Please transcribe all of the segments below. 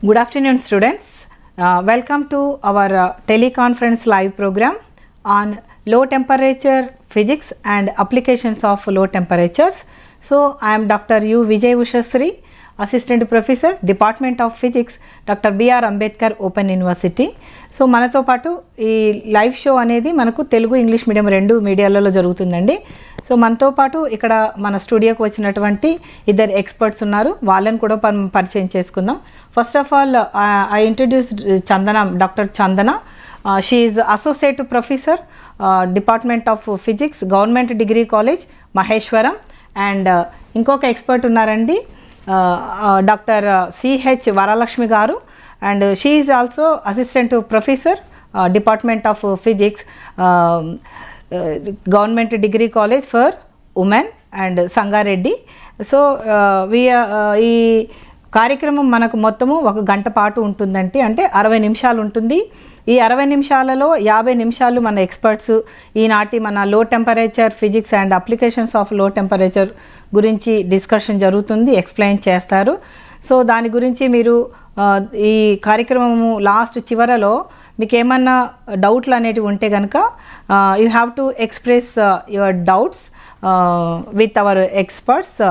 Good afternoon, students. Welcome to our teleconference live program on low temperature physics and applications of low temperatures. So, I am Dr. Vijaya Ushasree, Assistant Professor, Department of Physics, Dr. BR Ambedkar Open University. So మనతో పాటు ఈ live show అనేది మనకు Telugu English medium రెండు మీడియాలలో జరుగుతుందండి. So మనతో పాటు ఇక్కడ మన స్టూడియోకి వచ్చినటువంటి ఇద్దరు ఎక్స్పర్ట్స్ ఉన్నారు, వాళ్ళని కూడా పరిచయం చేసుకుందాం. First of all I introduced Chandana, doctor Chandana. She is associate professor, department of physics, government degree college, Maheshwaram. And ఇంకొక ఎక్స్పర్ట్ ఉన్నారండి, డాక్టర్ సిహెచ్ వరలక్ష్మి గారు. And she is also assistant professor, department of physics, government degree college for women and Sangareddy. So we ఈ కార్యక్రమం మనకు మొత్తము 1 గంట పాటు ఉంటుందంటే, అంటే 60 నిమిషాలు ఉంటుంది. ఈ 60 నిమిషాలలో 50 నిమిషాలు మన ఎక్స్పర్ట్స్ ఈనాటి మన లో temperature physics and applications of లో టెంపరేచర్ గురించి డిస్కషన్ జరుగుతుంది, ఎక్స్ప్లెయిన్ చేస్తారు. సో దాని గురించి మీరు ఈ కార్యక్రమము లాస్ట్ చివరలో మీకు ఏమన్నా డౌట్లు అనేటివి ఉంటే కనుక you have to express your doubts with our experts.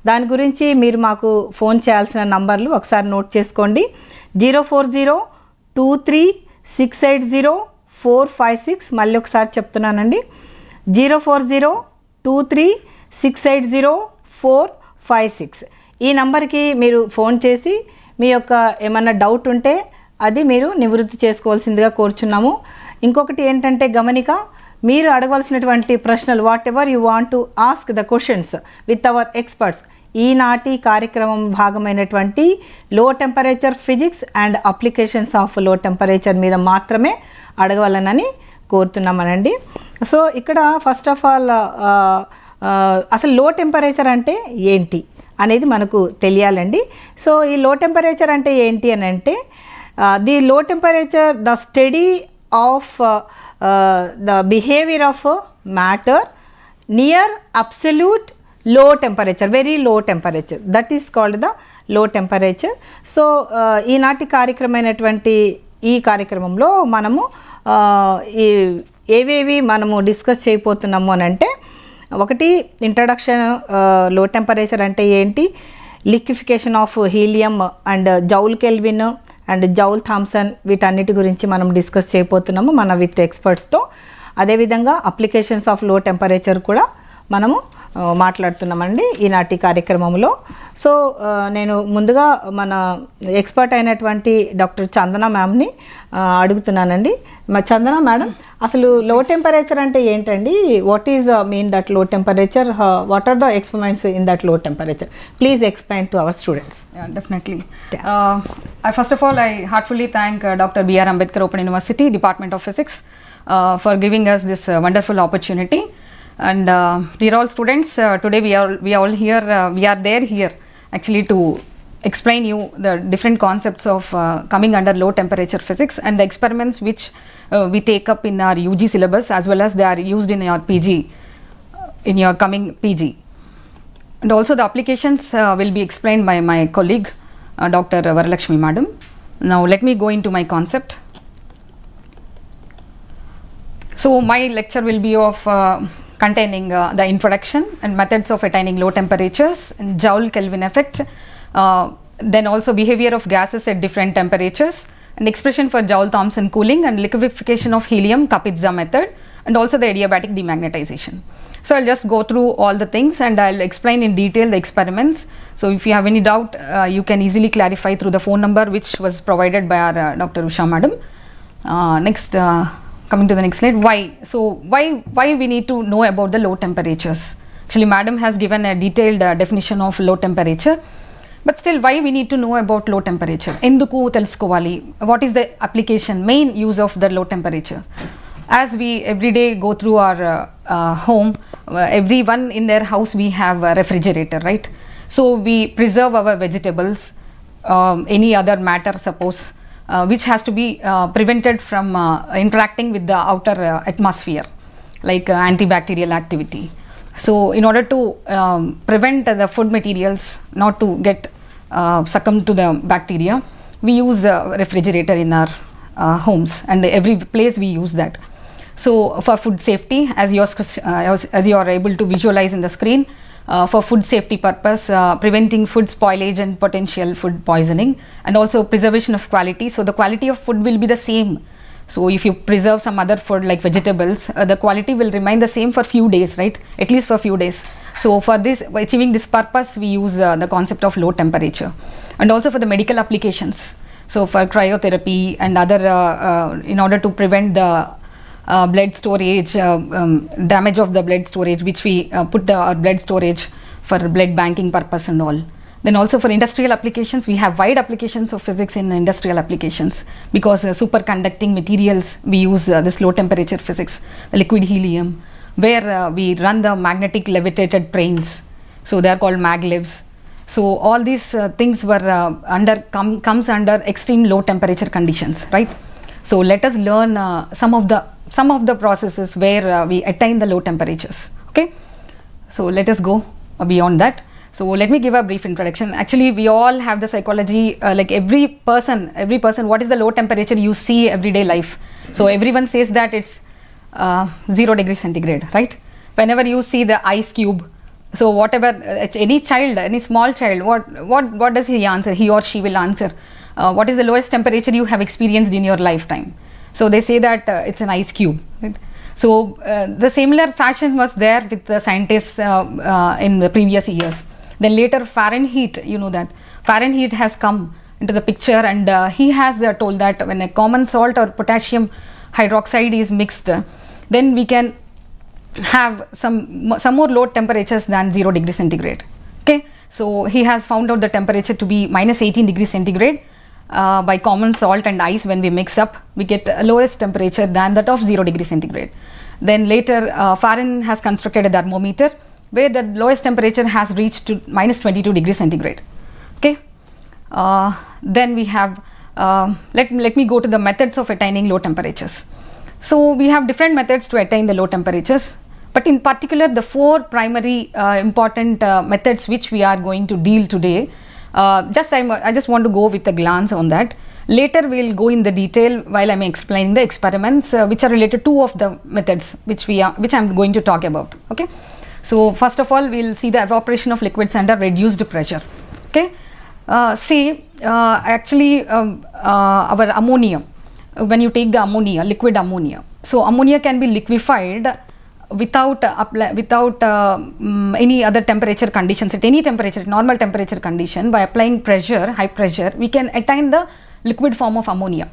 దాని గురించి మీరు మాకు ఫోన్ చేయాల్సిన నంబర్లు ఒకసారి నోట్ చేసుకోండి. 04023680456. మళ్ళీ ఒకసారి చెప్తున్నానండి, 04023680456. ఈ నంబర్కి మీరు ఫోన్ చేసి మీ యొక్క ఏమన్నా డౌట్ ఉంటే అది మీరు నివృత్తి చేసుకోవాల్సిందిగా కోరుచున్నాము. ఇంకొకటి ఏంటంటే గమనిక, మీరు అడగవలసినటువంటి ప్రశ్నలు, what ever you want to ask the questions with our experts, ఈనాటి కార్యక్రమం భాగమైనటువంటి లో temperature physics and applications of లో టెంపరేచర్ మీద మాత్రమే అడగవాలనని కోరుతున్నామనండి. సో ఇక్కడ ఫస్ట్ ఆఫ్ ఆల్ అసలు లో టెంపరేచర్ అంటే ఏంటి అనేది మనకు తెలియాలండి. సో ఈ లో టెంపరేచర్ అంటే ఏంటి అని అంటే, the low temperature the study of the behaviour of matter near absolute low temperature, very low temperature, that is called the low temperature. So ఈనాటి కార్యక్రమైనటువంటి ఈ కార్యక్రమంలో మనము ఏవేవి మనము డిస్కస్ చేయబోతున్నాము అని అంటే, ఒకటి ఇంట్రడక్షన్, లో టెంపరేచర్ అంటే ఏంటి, liquefaction of helium and Joule Kelvin and Joule Thomson, వీటన్నిటి గురించి మనం డిస్కస్ చేయబోతున్నాము మన విత్ ఎక్స్పర్ట్స్తో. అదేవిధంగా అప్లికేషన్స్ ఆఫ్ లో టెంపరేచర్ కూడా మనము మాట్లాడుతున్నామండి ఈనాటి కార్యక్రమంలో. సో నేను ముందుగా మన ఎక్స్పర్ట్ అయినటువంటి డాక్టర్ చందన మ్యామ్ని అడుగుతున్నానండి. చందన మేడం, అసలు లో టెంపరేచర్ అంటే ఏంటండి? What is mean that low temperature? What are the experiments in that low temperature? Please explain to our students. Definitely. First of all, I heartfully thank Dr. BR Ambedkar Open University, Department of Physics, for giving us this wonderful opportunity. And dear all students, today we are there here actually to explain you the different concepts of coming under low temperature physics and the experiments which we take up in our UG syllabus, as well as they are used in your PG, in your coming PG. And also the applications will be explained by my colleague Dr. Varalakshmi madam. Now let me go into my concept. So my lecture will be of containing the introduction and methods of attaining low temperatures, and Joule Kelvin effect, then also behavior of gases at different temperatures, and expression for Joule Thomson cooling, and liquefaction of helium Kapitza method, and also the adiabatic demagnetization. So I'll just go through all the things and I'll explain in detail the experiments. So if you have any doubt, you can easily clarify through the phone number which was provided by our Dr. Usha madam. Next, coming to the next slide, why? So why we need to know about the low temperatures? Actually madam has given a detailed definition of low temperature, but still why we need to know about low temperature? Enduku telusukovali? What is the application, main use of the low temperature? As we every day go through our home, everyone in their house we have a refrigerator, right? So we preserve our vegetables, any other matter suppose, which has to be prevented from interacting with the outer atmosphere, like antibacterial activity. So in order to prevent the food materials not to get succumb to the bacteria, we use a refrigerator in our homes, and every place we use that. So for food safety, as you are able to visualize in the screen, for food safety purpose, preventing food spoilage and potential food poisoning, and also preservation of quality. So the quality of food will be the same. So if you preserve some other food like vegetables, the quality will remain the same for few days, right? At least for few days. So for this, achieving this purpose, we use the concept of low temperature. And also for the medical applications. So for cryotherapy and other, in order to prevent the blood storage, damage of the blood storage, which we put the blood storage for blood banking purpose and all. Then also for industrial applications, we have wide applications of physics in industrial applications, because superconducting materials, we use this low temperature physics, the liquid helium, where we run the magnetic levitated trains. So they are called maglevs. So all these things were comes under extreme low temperature conditions, right? So let us learn some of the processes where we attain the low temperatures. Okay, so let us go beyond that. So let me give a brief introduction. Actually, we all have the psychology, like every person, what is the low temperature you see everyday life? So everyone says that it's 0 degrees centigrade, right? Whenever you see the ice cube, so whatever, any child, any small child, what does he answer? He or she will answer, what is the lowest temperature you have experienced in your lifetime? So they say that it's an ice cube, right? So the similar fashion was there with the scientists in the previous years. Then later Fahrenheit, you know that Fahrenheit has come into the picture, and he has told that when a common salt or potassium hydroxide is mixed, then we can have some more low temperatures than 0 degrees centigrade. Okay, so he has found out the temperature to be minus 18 degrees centigrade. By common salt and ice, when we mix up, we get a lowest temperature than that of 0 degrees centigrade. Then later Fahrenheit has constructed a thermometer where the lowest temperature has reached to minus 22 degrees centigrade. Okay, then we have let me go to the methods of attaining low temperatures. So we have different methods to attain the low temperatures, but in particular the 4 primary important methods which we are going to deal today. I just want to go with a glance on that. Later we will go in the detail while I am explaining the experiments which are related to 2 of the methods which I am going to talk about. Okay, so first of all we will see the evaporation of liquids under reduced pressure. Okay, actually our ammonia, when you take the ammonia, liquid ammonia, so ammonia can be liquefied without any other temperature conditions. At any temperature, normal temperature condition, by applying pressure, high pressure, we can attain the liquid form of ammonia.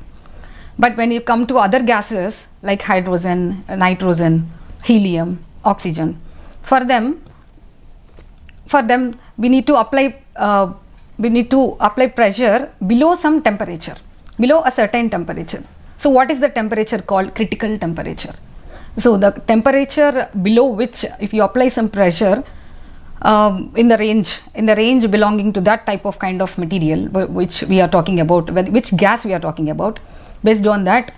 But when you come to other gases like hydrogen, nitrogen, helium, oxygen, for them we need to apply pressure below some temperature, below a certain temperature. So what is the temperature called? Critical temperature. So the temperature below which, if you apply some pressure in the range belonging to that type of kind of material which we are talking about, which gas we are talking about, based on that,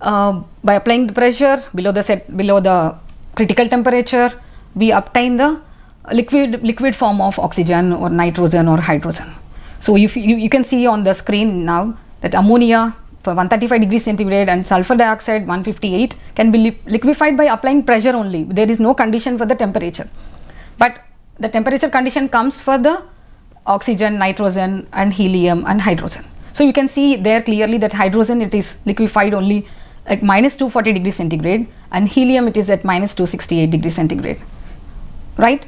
by applying the pressure below the critical temperature, we obtain the liquid form of oxygen or nitrogen or hydrogen. So if you can see on the screen now that ammonia for 135 degrees centigrade and sulfur dioxide 158 can be liquefied by applying pressure only. There is no condition for the temperature, but the temperature condition comes for the oxygen, nitrogen and helium and hydrogen. So you can see there clearly that hydrogen, it is liquefied only at minus 240 degrees centigrade, and helium it is at minus 268 degrees centigrade, right?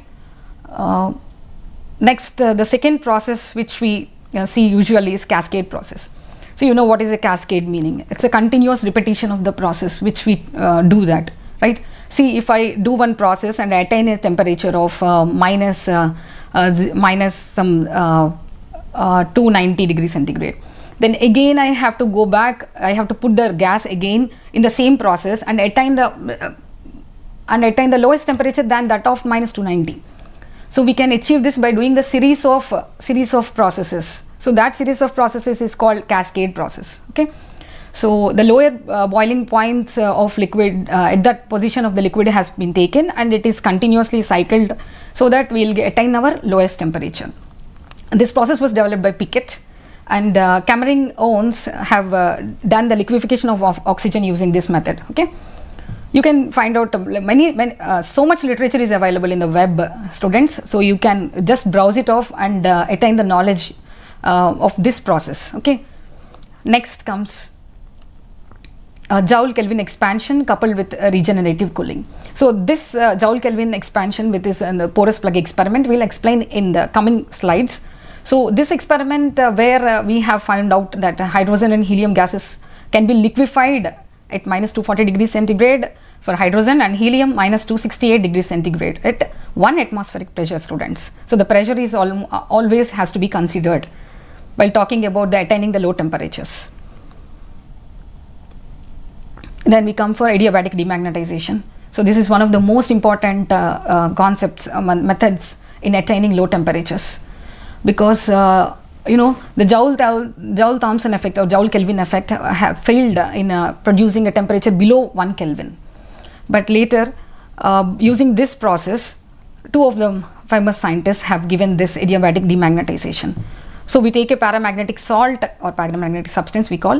Next, the second process which we see usually is cascade process. So you know what is a cascade meaning? It's a continuous repetition of the process which we do that, right? See, if I do one process and I attain a temperature of minus some 290 degrees centigrade, then again I have to go back, I have to put the gas again in the same process and attain the lowest temperature than that of minus 290. So we can achieve this by doing the series of processes. So that series of processes is called cascade process. Okay, so the lower boiling points of liquid at that position of the liquid has been taken, and it is continuously cycled so that we will attain our lowest temperature. And this process was developed by Pickett, and Cameron Owens have done the liquefaction of oxygen using this method. Okay, you can find out many so much literature is available in the web, students, so you can just browse it off and attain the knowledge of this process. Okay, next comes Joule Kelvin expansion coupled with regenerative cooling. So this Joule Kelvin expansion with this the porous plug experiment we'll explain in the coming slides. So this experiment where we have found out that hydrogen and helium gases can be liquefied at minus 240 degrees centigrade for hydrogen and helium minus 268 degrees centigrade at 1 atmospheric pressure, students. So the pressure is always has to be considered while talking about the attaining the low temperatures. Then we come for adiabatic demagnetization. So this is one of the most important concepts, methods in attaining low temperatures, because you know, the Joule-Thomson effect or Joule-Kelvin effect have failed in producing a temperature below 1 Kelvin. But later, using this process, two of the famous scientists have given this adiabatic demagnetization. So we take a paramagnetic salt or paramagnetic substance we call,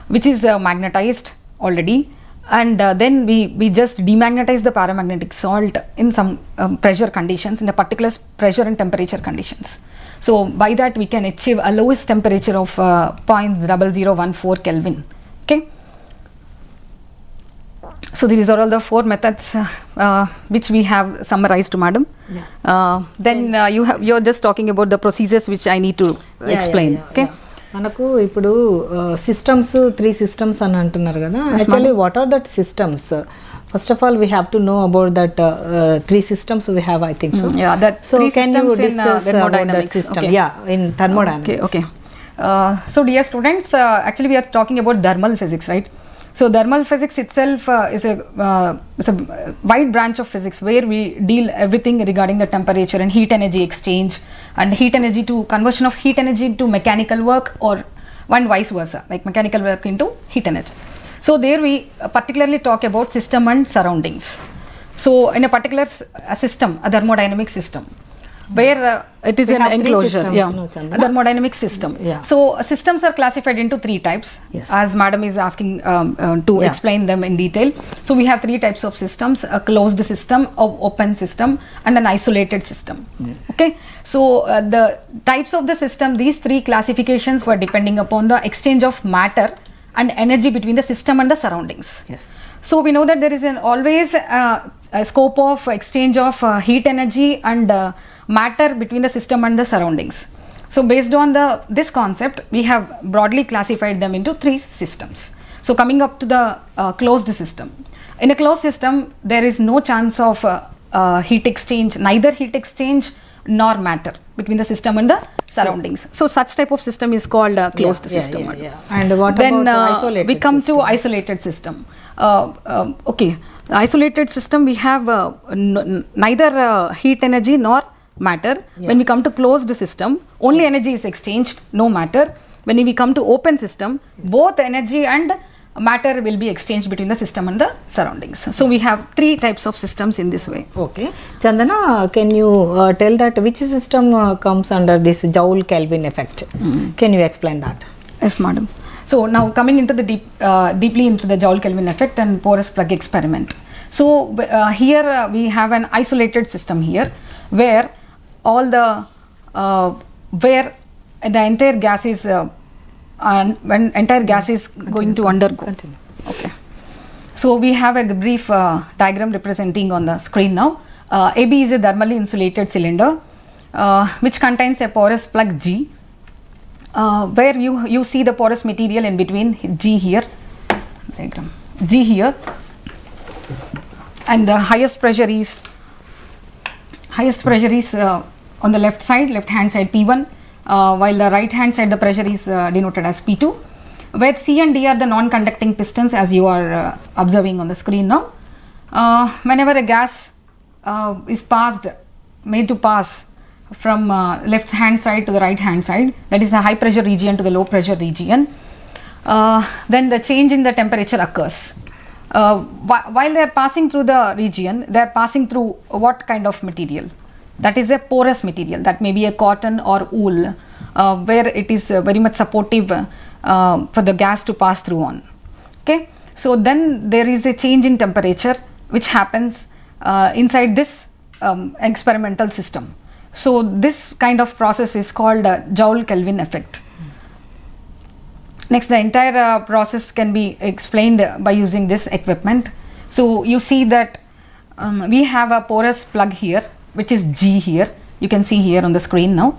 which is magnetized already, and then we just demagnetize the paramagnetic salt in some pressure conditions, in a particular pressure and temperature conditions. So by that we can achieve a lowest temperature of 0.0014 Kelvin. Okay, so these are all the 4 methods which we have summarized, madam. Then you're just talking about the procedures which I need to explain. Okay, మనకు ఇప్పుడు systems 3 systems అని అంటున్నారు కదా. Actually what are that systems? First of all, we have to know about that 3 systems we have, I think so. Yeah, that so 3 can systems you discuss in thermodynamics. That system? Okay. Yeah, in thermodynamics. Okay. So dear students, actually we are talking about thermal physics, right? So thermal physics itself is a wide branch of physics where we deal everything regarding the temperature and heat energy exchange and heat energy to conversion of heat energy to mechanical work, or one vice versa, like mechanical work into heat energy. So there we particularly talk about system and surroundings. So in a particular system, a thermodynamic system, where it is an enclosure, a thermodynamic system. So systems are classified into 3 types, as madam is asking to explain them in detail. So we have 3 types of systems: a closed system, a open system, and an isolated system. Okay, so the types of the system, these 3 classifications were depending upon the exchange of matter and energy between the system and the surroundings. So we know that there is always a scope of exchange of heat energy and matter between the system and the surroundings. So based on this concept, we have broadly classified them into 3 systems. So coming up to the closed system. In a closed system, there is no chance of heat exchange, neither heat exchange nor matter between the system and the surroundings. So such type of system is called a closed system. And what then about isolated we come system? to isolated system. Okay, isolated system, we have neither heat energy nor matter. When we come to closed system, only energy is exchanged, no matter. When we come to open system, both energy and matter will be exchanged between the system and the surroundings. So we have 3 types of systems in this way. Okay, Chandana, can you tell that which system comes under this Joule Kelvin effect? Can you explain that? Yes, madam. So now coming into the deeply into the Joule Kelvin effect and porous plug experiment. So here we have an isolated system here, where all the where the entire gas is when entire gas is going to undergo. Okay, so we have a brief diagram representing on the screen now. AB is a thermally insulated cylinder which contains a porous plug G, where you see the porous material in between G here, diagram G here, and the highest pressure is on the left hand side P1, while the right hand side the pressure is denoted as P2, where C and D are the non-conducting pistons, as you are observing on the screen now. Whenever a gas is made to pass from left hand side to the right hand side, that is the high pressure region to the low pressure region, then the change in the temperature occurs. While they are passing through the region, they are passing through what kind of material? That is a porous material. That may be a cotton or wool where it is very much supportive for the gas to pass through on. Okay, so then there is a change in temperature which happens inside this experimental system. So this kind of process is called Joule Kelvin effect. Next, the entire process can be explained by using this equipment. So you see that we have a porous plug here, which is G here. You can see here on the screen now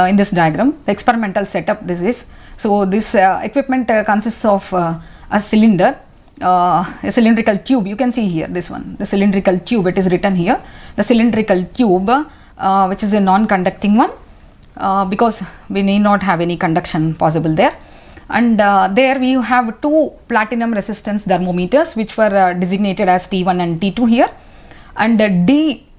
in this diagram, the experimental setup this is. So this equipment consists of a cylinder, a cylindrical tube. You can see here this one, the cylindrical tube, it is written here. The cylindrical tube which is a non-conducting one because we need not have any conduction possible there. And there we have two platinum resistance thermometers which were designated as T1 and T2 here, and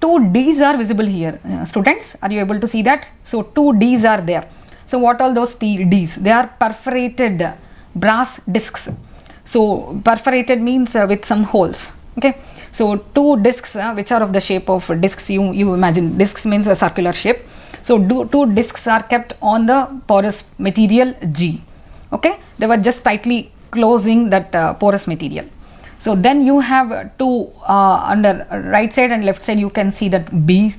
two Ds are visible here. Students, are you able to see that? So two Ds are there. So what are those Ds? They are perforated brass discs. So perforated means with some holes. Okay, so two discs which are of the shape of discs. You imagine discs means a circular shape. So two discs are kept on the porous material G. Okay, they were just tightly closing that porous material. So then you have two under right side and left side, you can see that B,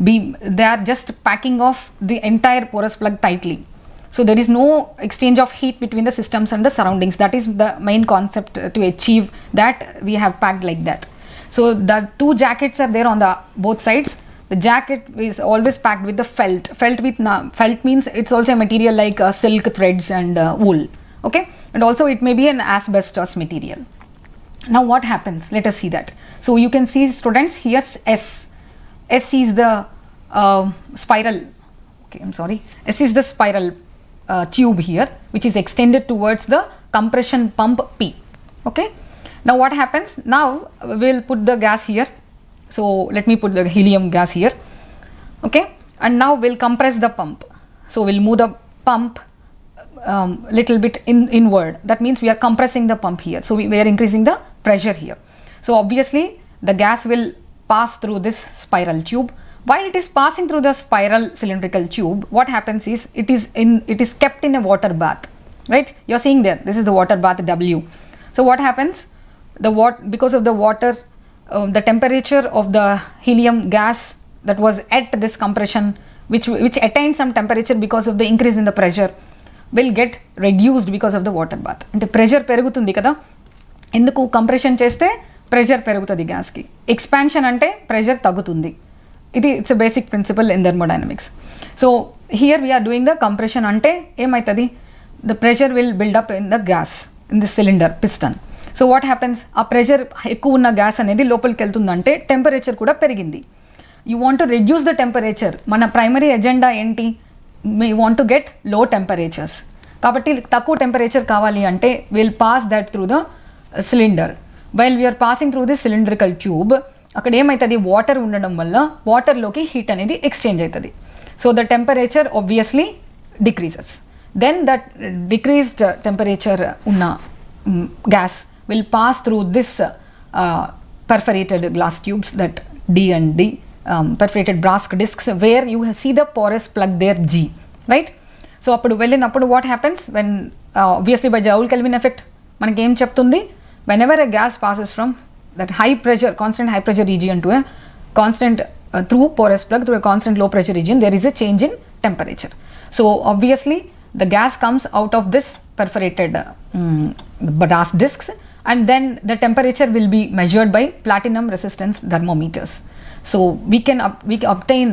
they are just packing off the entire porous plug tightly. So there is no exchange of heat between the systems and the surroundings. That is the main concept to achieve that we have packed like that. So the two jackets are there on the both sides. The jacket is always packed with the felt. Felt means it's also a material like silk threads and wool. Okay, and also it may be an asbestos material. Now what happens? Let us see that. So you can see, students, here's S. S is the spiral. Okay, I'm sorry. S is the spiral tube here, which is extended towards the compression pump P. Okay. Now what happens? Now we'll put the gas here. So let me put the helium gas here. Okay, and now we'll compress the pump. So we'll move the pump little bit inward. That means we are compressing the pump here. So we are increasing the pressure here. So obviously the gas will pass through this spiral tube. While it is passing through the spiral cylindrical tube, what happens is it is kept in a water bath, right? You're seeing there, this is the water bath W. So what happens? Because of the water, the temperature of the helium gas that was at this compression, which attained some temperature because of the increase in the pressure, will get reduced because of the water bath. And the pressure perugutundi kada, enduku compression cheste pressure perugutadi gas ki, expansion ante pressure tagutundi. It's a basic principle in thermodynamics. So here we are doing the compression ante emaitadi, the pressure will build up in the gas in the cylinder piston. So what happens? A pressure ekku unna gas anedi lopaliki veltundante temperature kuda perigindi. You want to reduce the temperature. Mana primary agenda enti? We want to get low temperatures. Kabatti takku temperature kavali ante we'll pass that through the cylinder. While we are passing through this cylindrical tube, అక్కడ ఏమైతుంది, water ఉండడం వల్ల వాటర్లోకి heat అనేది exchange అవుతుంది. So the temperature obviously decreases. Then that decreased temperature ఉన్న gas will pass through this perforated glass tubes, that D and D, perforated brass discs, where you see the porous plug there G, right? So appudu vellinappudu what happens when obviously by Joule Kelvin effect manaki em cheptundi, whenever a gas passes from that high pressure, constant high pressure region to a constant through porous plug to a constant low pressure region, there is a change in temperature. So obviously the gas comes out of this perforated brass discs, and then the temperature will be measured by platinum resistance thermometers. So we can obtain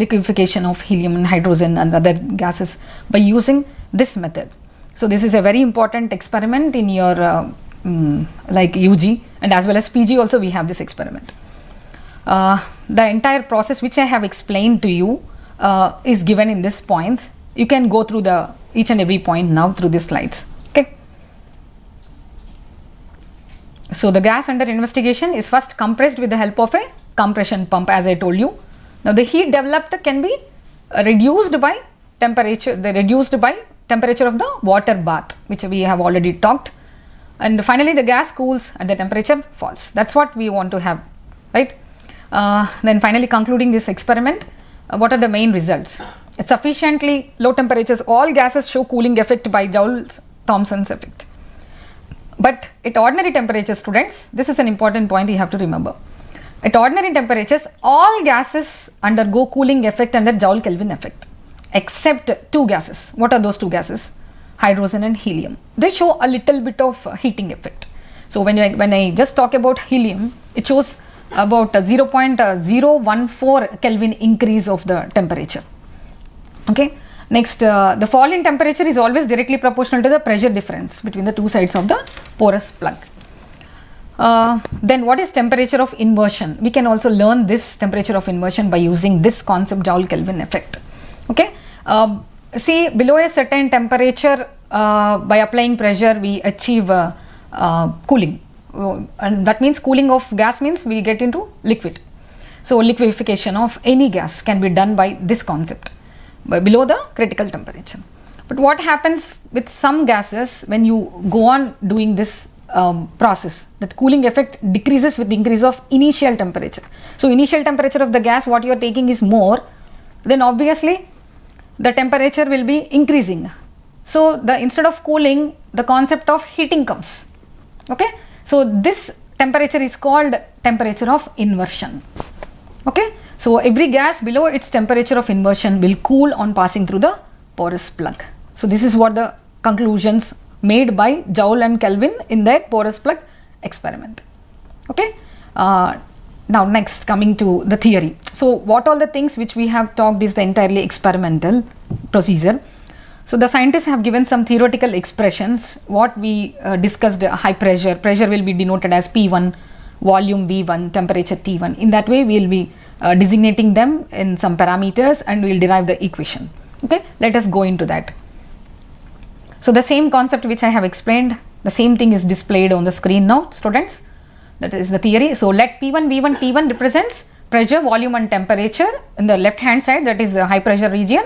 liquefaction of helium and hydrogen and other gases by using this method. So this is a very important experiment in your like UG, and as well as PG also we have this experiment. The entire process which I have explained to you is given in these points. You can go through each and every point now through these slides. So the gas under investigation is first compressed with the help of a compression pump, as I told you. Now the heat developed can be reduced by temperature of the water bath, which we have already talked. And finally the gas cools and the temperature falls. That's what we want to have, right? Then finally concluding this experiment, what are the main results? At sufficiently low temperatures, all gases show cooling effect by Joule-Thomson's effect. But at ordinary temperatures, students, this is an important point you have to remember. At ordinary temperatures, all gases undergo cooling effect under Joule-Kelvin effect, except two gases. What are those two gases? Hydrogen and helium. They show a little bit of heating effect. So when I just talk about helium, it shows about 0.014 Kelvin increase of the temperature. Okay. Next, the fall in temperature is always directly proportional to the pressure difference between the two sides of the porous plug. Then what is temperature of inversion? We can also learn this temperature of inversion by using this concept, Joule-Kelvin effect. Okay. See, below a certain temperature, by applying pressure, we achieve cooling. And that means cooling of gas means we get into liquid. So liquefaction of any gas can be done by this concept, by below the critical temperature. But what happens with some gases when you go on doing this process? That cooling effect decreases with the increase of initial temperature. So initial temperature of the gas, what you are taking is more, then obviously the temperature will be increasing. So instead of cooling, the concept of heating comes. Okay. So this temperature is called temperature of inversion. Okay. So every gas below its temperature of inversion will cool on passing through the porous plug. So this is what the conclusions made by Joule and Kelvin in their porous plug experiment. Okay. Now next, coming to the theory. So what all the things which we have talked is the entirely experimental procedure. So the scientists have given some theoretical expressions. What we discussed, high pressure will be denoted as P1, volume V1, temperature T1. In that way we will be designating them in some parameters and we will derive the equation. Okay, let us go into that. So the same concept which I have explained, the same thing is displayed on the screen now, students. That is the theory. So let P1, V1, T1 represents pressure, volume and temperature in the left hand side, that is the high pressure region,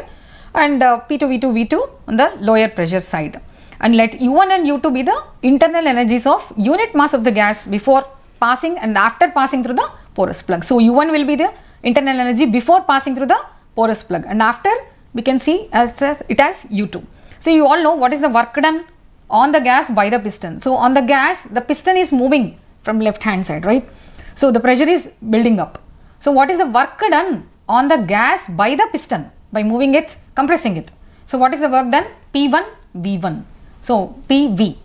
and P2, V2, V2 on the lower pressure side. And let U1 and U2 be the internal energies of unit mass of the gas before passing and after passing through the porous plug. So U1 will be the internal energy before passing through the porous plug, and after we can see it as U2. So you all know what is the work done on the gas by the piston. So on the gas, the piston is moving from left hand side, right? So the pressure is building up. So what is the work done on the gas by the piston? By moving it, compressing it. So what is the work done? P1, V1. So PV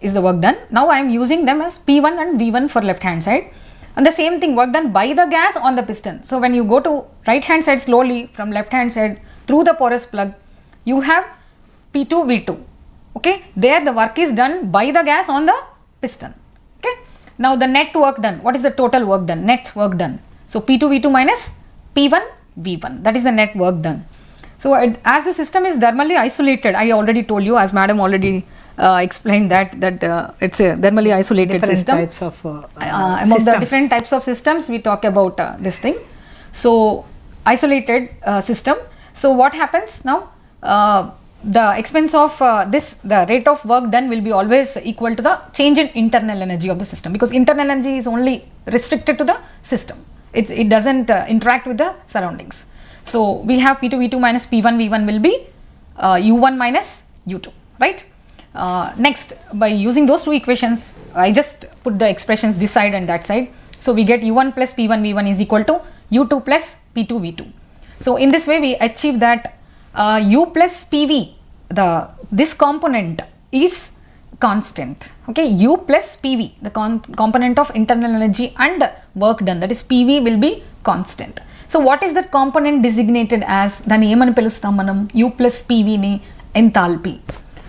is the work done. Now I am using them as P1 and V1 for left hand side. And the same thing, work done by the gas on the piston. So when you go to right hand side slowly from left hand side through the porous plug, you have P2, V2. Okay, there the work is done by the gas on the piston. Okay, now the net work done. What is the total work done? Net work done. So P2, V2 minus P1, V1. That is the net work done. So as the system is thermally isolated, I already told you, as madam already explained that it's a thermally isolated different system. Types of Among the different types of systems, we talk about this thing. So isolated system. So what happens now? The expense of the rate of work done will be always equal to the change in internal energy of the system, because internal energy is only restricted to the system. It doesn't interact with the surroundings. So we have P2, V2 minus P1, V1 will be U1 minus U2, right? Next, by using those two equations, I just put the expressions this side and that side. So we get U1 plus P1, V1 is equal to U2 plus P2, V2. So in this way we achieve that U plus PV, this component is constant. Okay, U plus PV, the component of internal energy and work done, that is PV, will be constant. So what is that component designated as? Dani emani pilustam manam? U plus PV ni enthalpy.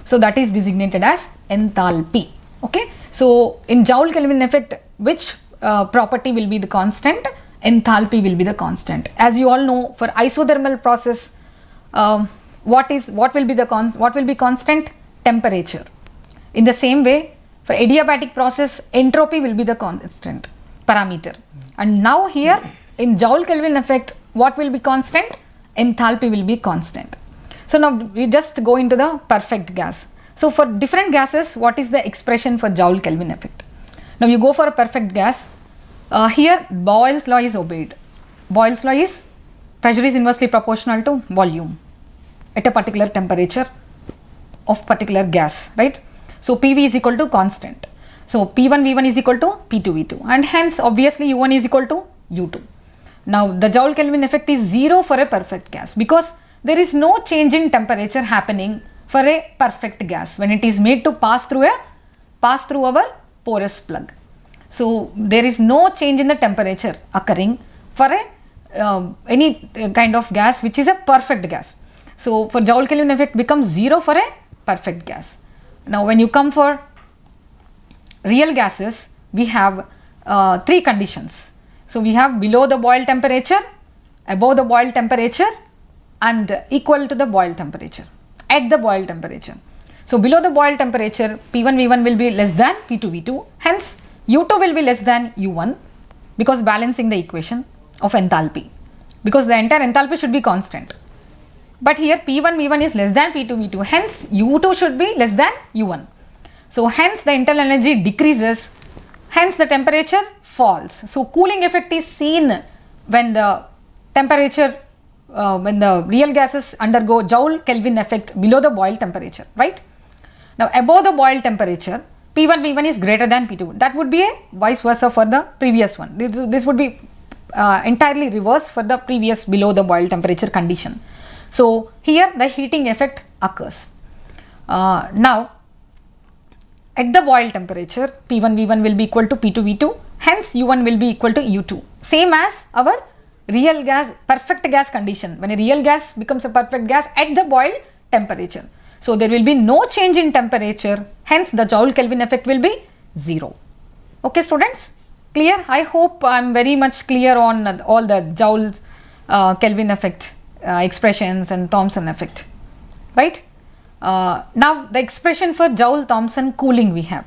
So that is designated as enthalpy. Okay, so in Joule-Kelvin effect, which property will be the constant? Enthalpy will be the constant. As you all know, for isothermal process, what will be constant? Temperature. In the same way, for adiabatic process, entropy will be the constant parameter. And now here in Joule-Kelvin effect, what will be constant? Enthalpy will be constant. So now we just go into the perfect gas. So for different gases, what is the expression for Joule-Kelvin effect? Now you go for a perfect gas. Here Boyle's law is obeyed. Boyle's law is pressure is inversely proportional to volume at a particular temperature of particular gas, right? So PV is equal to constant. So P1 V1 is equal to P2 V2, and hence obviously U1 is equal to U2. Now the Joule Kelvin effect is 0 for a perfect gas because there is no change in temperature happening for a perfect gas when it is made to pass through our porous plug. So there is no change in the temperature occurring for any kind of gas which is a perfect gas. So for Joule Kelvin effect becomes 0 for a perfect gas. Now when you come for real gases, we have 3 conditions. So we have below the boil temperature, above the boil temperature, and equal to the boil temperature, at the boil temperature. So below the boil temperature, P1 V1 will be less than P2 V2, hence U2 will be less than U1 because balancing the equation of enthalpy, because the entire enthalpy should be constant. But here P1 V1 is less than P2 V2, hence U2 should be less than U1. So hence the internal energy decreases, hence the temperature falls. So cooling effect is seen when the temperature, when the real gases undergo Joule Kelvin effect below the boil temperature, right? Now above the boil temperature, P1 V1 is greater than P2. That would be a vice versa for the previous one. This would be entirely reverse for the previous below the boil temperature condition. So here the heating effect occurs. Now at the boil temperature, P1 V1 will be equal to P2 V2, hence U1 will be equal to U2. Same as our real gas, perfect gas condition, when a real gas becomes a perfect gas at the boil temperature. So there will be no change in temperature, hence the Joule Kelvin effect will be 0. Okay students, clear? I hope I am very much clear on all the Joule Kelvin effect expressions and Thomson effect, right? Now the expression for Joule-Thomson cooling we have.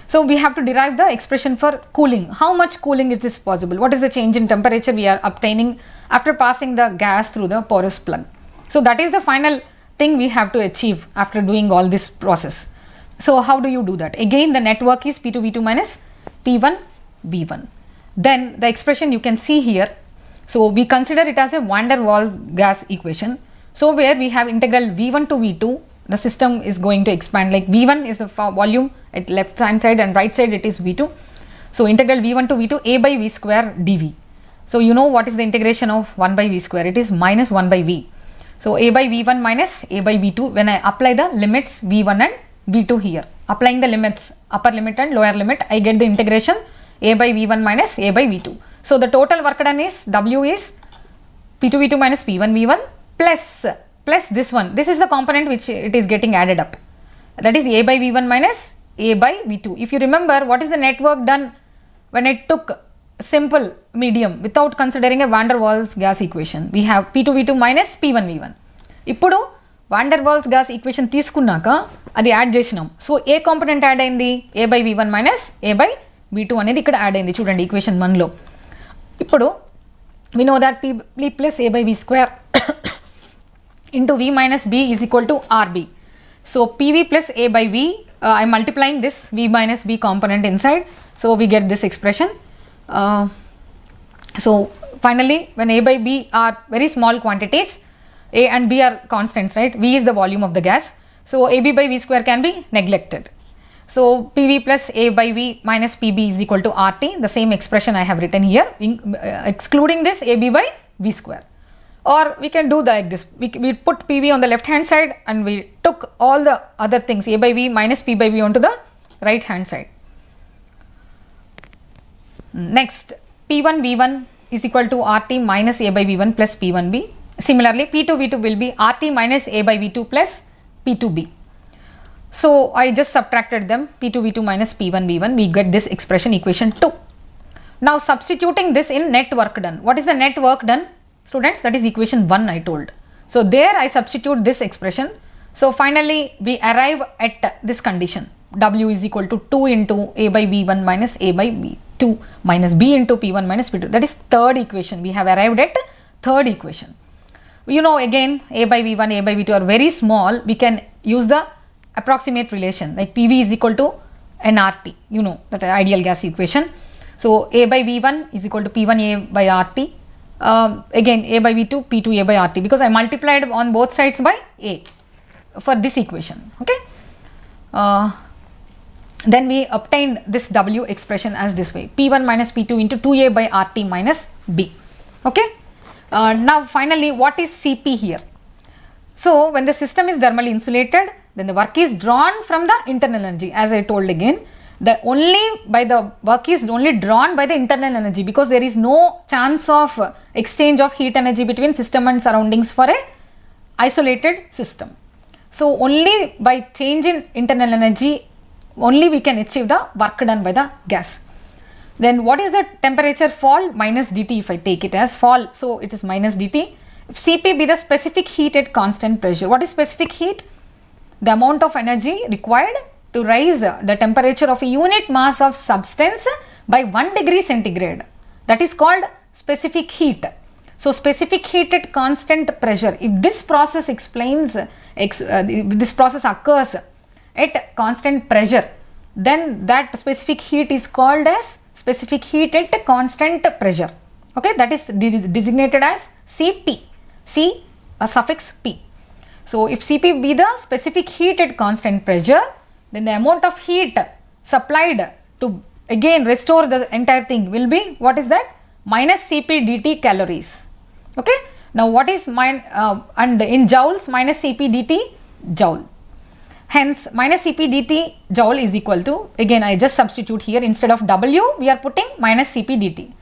So we have to derive the expression for cooling. How much cooling it is possible? What is the change in temperature we are obtaining after passing the gas through the porous plug? So that is the final thing we have to achieve after doing all this process. So how do you do that? Again the network is P2 V2 minus P1 V1. Then the expression you can see here. So we consider it as a van der Waals gas equation. So where we have integral V1 to V2, the system is going to expand, like V1 is the volume at left hand side and right side it is V2. So integral V1 to V2 A by V square dV. So you know what is the integration of 1 by V square? It is minus 1 by V. So A by V1 minus A by V2, when I apply the limits V1 and V2 here, applying the limits upper limit and lower limit, I get the integration A by V1 minus A by V2. So the total work done is W is P2 V2 minus P1 V1 plus this one. This is the component which it is getting added up. That is A by V1 minus A by V2. If you remember, what is the net work done when I took simple medium without considering a van der Waals gas equation? We have P2 V2 minus P1 V1. ఇప్పుడు van der Waals gas equation తీసుకున్నాక అది add చేసినాం. So ఏ component add అయింది? A by V1 minus A by V2 అనేది ఇక్కడ add అయింది చూడండి equation 1 లో. ఇప్పుడు we know that P plus A by V square into V minus B is equal to RB. So PV plus A by V, I am multiplying this V minus B component inside. So we get this expression. So finally when A by B are very small quantities, A and B are constants, right? V is the volume of the gas. So AB by V square can be neglected. So PV plus A by V minus PB is equal to RT. The same expression I have written here, excluding this AB by V square. Or we can do like this. We put PV on the left hand side and we took all the other things A by V minus P by V onto the right hand side. Next, P1 V1 is equal to RT minus A by V1 plus P1B. Similarly, P2 V2 will be RT minus A by V2 plus P2B. So I just subtracted them, P2 V2 minus P1 V1, we get this expression equation 2. Now substituting this in net work done. What is the net work done? Students, that is equation 1 I told. So there I substitute this expression. So finally we arrive at this condition. W is equal to 2 into A by V1 minus A by V2 minus B into P1 minus P2. That is third equation. We have arrived at third equation. You know again A by V1, A by V2 are very small. We can use the approximate relation like PV is equal to nRT. You know that ideal gas equation. So A by V1 is equal to P1A by RT. again A by V2, P2 A by RT, because I multiplied on both sides by A for this equation. Okay. Then we obtained this W expression as this way, P1 minus P2 into 2A by RT minus B. Okay. Now finally, what is Cp here? So when the system is thermally insulated, then the work is drawn from the internal energy. As I told again, the work is only drawn by the internal energy, because there is no chance of exchange of heat energy between system and surroundings for a isolated system. So only by change in internal energy only we can achieve the work done by the gas. Then what is the temperature fall? Minus dT, if I take it as fall, so it is minus dT. If Cp be the specific heat at constant pressure. What is specific heat? The amount of energy required to raise the temperature of a unit mass of substance by 1 degree centigrade. That is called specific heat. So specific heat at constant pressure. If this process this process occurs at constant pressure, then that specific heat is called as specific heat at constant pressure. Okay, that is designated as Cp. C a suffix P. So if Cp be the specific heat at constant pressure, then the amount of heat supplied to again restore the entire thing will be, what is that? Minus Cp dt calories. Okay. Now what is and in joules, minus Cp dt joule. Hence minus Cp dt joule is equal to, again I just substitute here, instead of W we are putting minus Cp dt.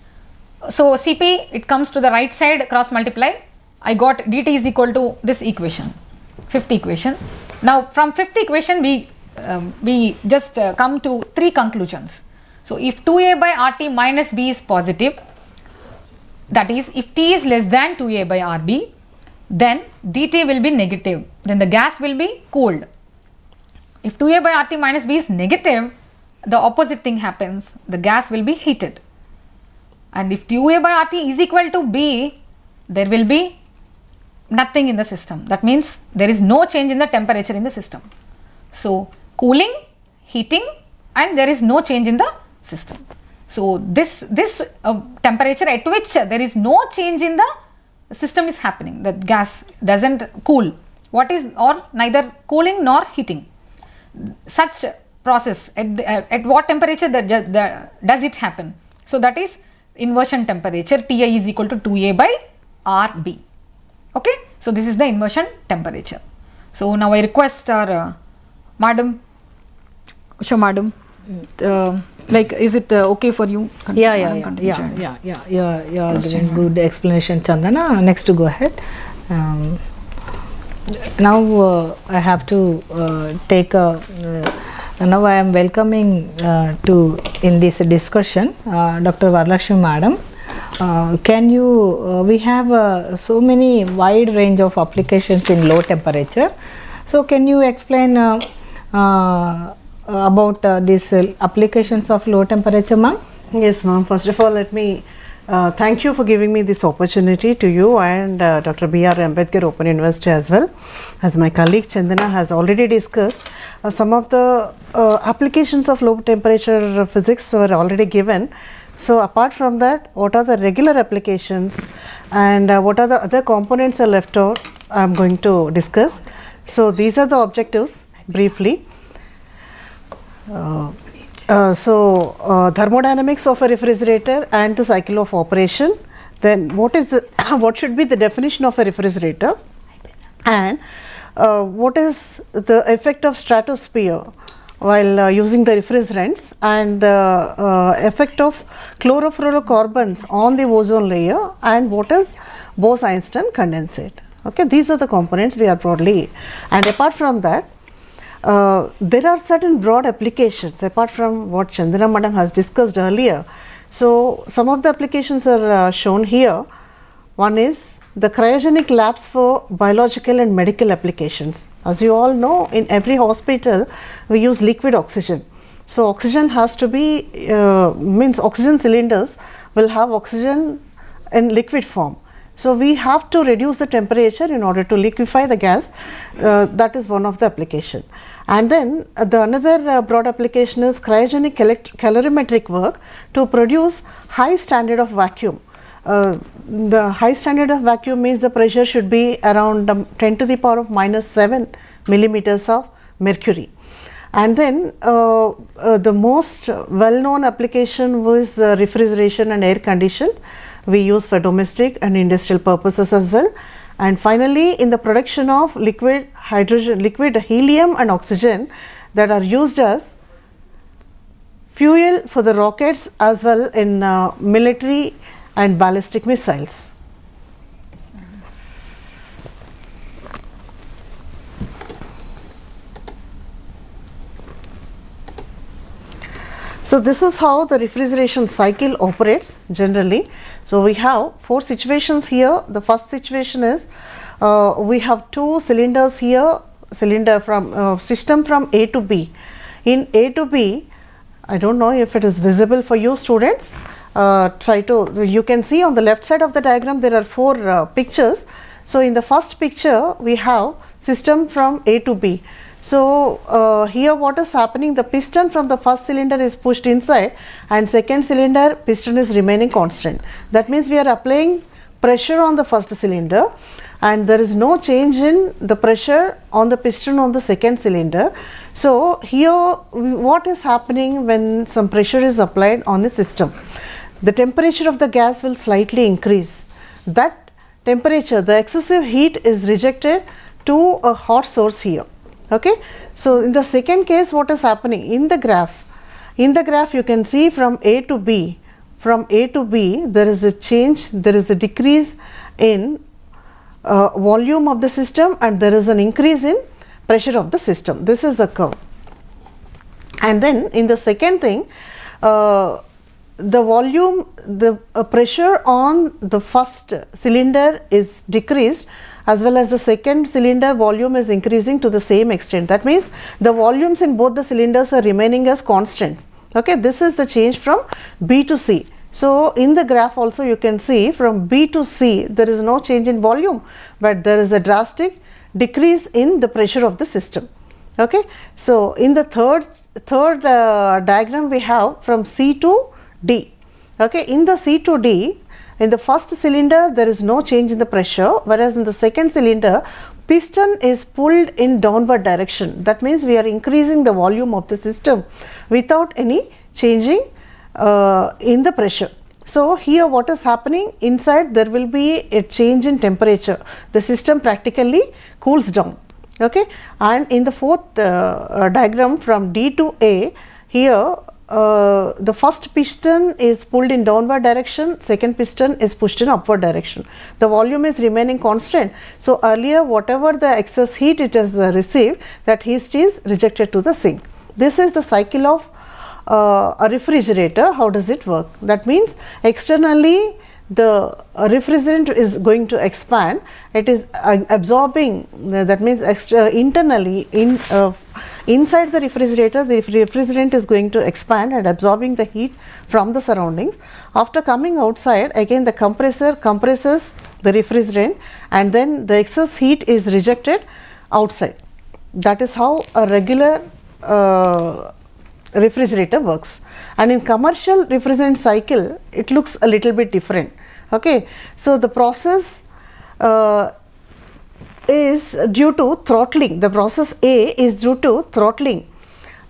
So Cp, it comes to the right side, cross multiply, I got dt is equal to this equation, fifth equation. Now from fifth equation we just come to three conclusions. So if 2A by RT minus B is positive, that is if T is less than 2A by RB, then dt will be negative, then the gas will be cooled. If 2A by RT minus B is negative, the opposite thing happens, the gas will be heated. And if 2A by RT is equal to B, there will be nothing in the system. That means there is no change in the temperature in the system. So cooling, heating, and there is no change in the system. So this temperature at which there is no change in the system is happening, the gas doesn't cool, or neither cooling nor heating. Such process at what temperature does it happen? So that is inversion temperature, Ti is equal to 2A by RB. Okay, so this is the inversion temperature. So now I request our madam, Usha madam, like, is it okay for you? Yeah, giving good explanation, Chandana. Next to go ahead. Now I have to take now I am welcoming in this discussion Dr. Varalakshmi madam. Can you, we have so many wide range of applications in low temperature. So can you explain about these applications of low temperature, ma'am? Yes, ma'am. First of all, let me thank you for giving me this opportunity, to you and Dr. B.R. Ambedkar Open University as well. As my colleague Chandana has already discussed, some of the applications of low temperature physics were already given. So apart from that, what are the regular applications and what are the other components are left out, I am going to discuss. So these are the objectives briefly. Thermodynamics of a refrigerator and the cycle of operation. Then what should be the definition of a refrigerator, and what is the effect of stratosphere while using the refrigerants, and the effect of chlorofluorocarbons on the ozone layer, and what is Bose-Einstein condensate. Okay, these are the components we are broadly, and apart from that, there are certain broad applications apart from what Chandana madam has discussed earlier. So some of the applications are shown here. One is the cryogenic labs for biological and medical applications. As you all know, in every hospital we use liquid oxygen. So oxygen has to be, means oxygen cylinders will have oxygen in liquid form. So we have to reduce the temperature in order to liquefy the gas. That is one of the application. And then another broad application is cryogenic calorimetric work to produce high standard of vacuum the high standard of vacuum means the pressure should be around 10 to the power of minus 7 millimeters of mercury. And then the most well known application was refrigeration and air condition. We use for domestic and industrial purposes as well. And finally, in the production of liquid hydrogen, liquid helium and oxygen that are used as fuel for the rockets as well in military and ballistic missiles. So this is how the refrigeration cycle operates generally. So we have 4 situations here. The first situation is we have 2 cylinders here, cylinder from system from A to B. In A to B, I don't know if it is visible for you students. You can see on the left side of the diagram there are 4 pictures. So in the first picture we have system from A to B. So here what is happening, the piston from the first cylinder is pushed inside and second cylinder piston is remaining constant. That means we are applying pressure on the first cylinder and there is no change in the pressure on the piston on the second cylinder. So here what is happening when some pressure is applied on the system? The temperature of the gas will slightly increase. That temperature, the excessive heat is rejected to a hot source here. Okay. So in the second case what is happening in the graph? In the graph you can see from A to B, there is a change, there is a decrease in volume of the system and there is an increase in pressure of the system. This is the curve. And then in the second thing, the volume, the pressure on the first cylinder is decreased as well as the second cylinder volume is increasing to the same extent. That means the volumes in both the cylinders are remaining as constant. Okay, this is the change from B to C. So in the graph also you can see from B to C there is no change in volume, but there is a drastic decrease in the pressure of the system. Okay, so in the third diagram we have from C to D. Okay, in the C to D, in the first cylinder there is no change in the pressure, whereas in the second cylinder piston is pulled in downward direction. That means we are increasing the volume of the system without any changing in the pressure. So here what is happening, inside there will be a change in temperature. The system practically cools down. Okay, and in the fourth diagram from D to A, here the first piston is pulled in downward direction, second piston is pushed in upward direction. The volume is remaining constant. So earlier whatever the excess heat it has received, that heat is rejected to the sink. This is the cycle of a refrigerator. How does it work? That means externally the refrigerant is going to expand, it is absorbing, that means internally inside the refrigerant is going to expand and absorbing the heat from the surroundings. After coming outside, again the compressor compresses the refrigerant and then the excess heat is rejected outside. That is how a regular refrigerator works. And in commercial refrigerant cycle it looks a little bit different. Okay, so the process is due to throttling. The process A is due to throttling.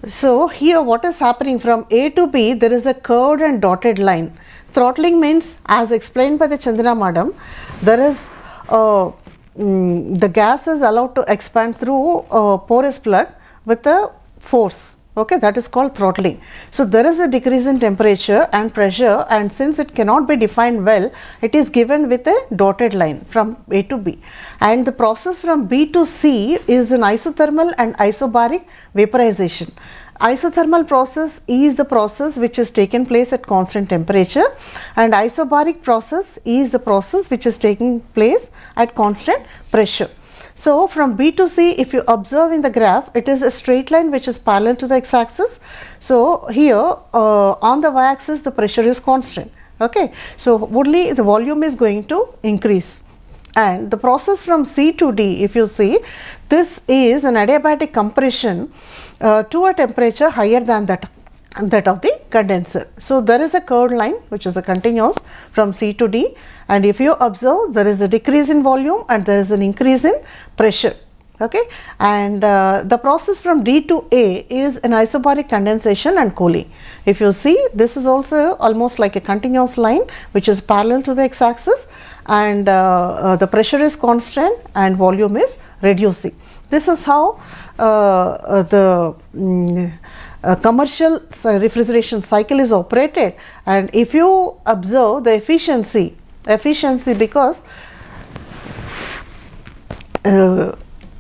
So here what is happening, from A to B there is a curved and dotted line. Throttling means, as explained by the Chandana madam, there is the gas is allowed to expand through a porous plug with a force. Okay, that is called throttling. So there is a decrease in temperature and pressure, and since it cannot be defined well, it is given with a dotted line from A to B. And the process from B to C is an isothermal and isobaric vaporization. Isothermal process is the process which has taken place at constant temperature, and isobaric process is the process which is taking place at constant pressure. So from B to C, if you observe in the graph, it is a straight line which is parallel to the x-axis. So here on the y-axis the pressure is constant. Okay, so only the volume is going to increase. And the process from C to D, if you see, this is an adiabatic compression to a temperature higher than that of the condenser. So there is a curved line which is a continuous from C to D, and if you observe, there is a decrease in volume and there is an increase in pressure. Okay, and the process from D to A is an isobaric condensation and cooling. If you see, this is also almost like a continuous line which is parallel to the x-axis, and the pressure is constant and volume is reducing. This is how the commercial refrigeration cycle is operated. And if you observe the efficiency because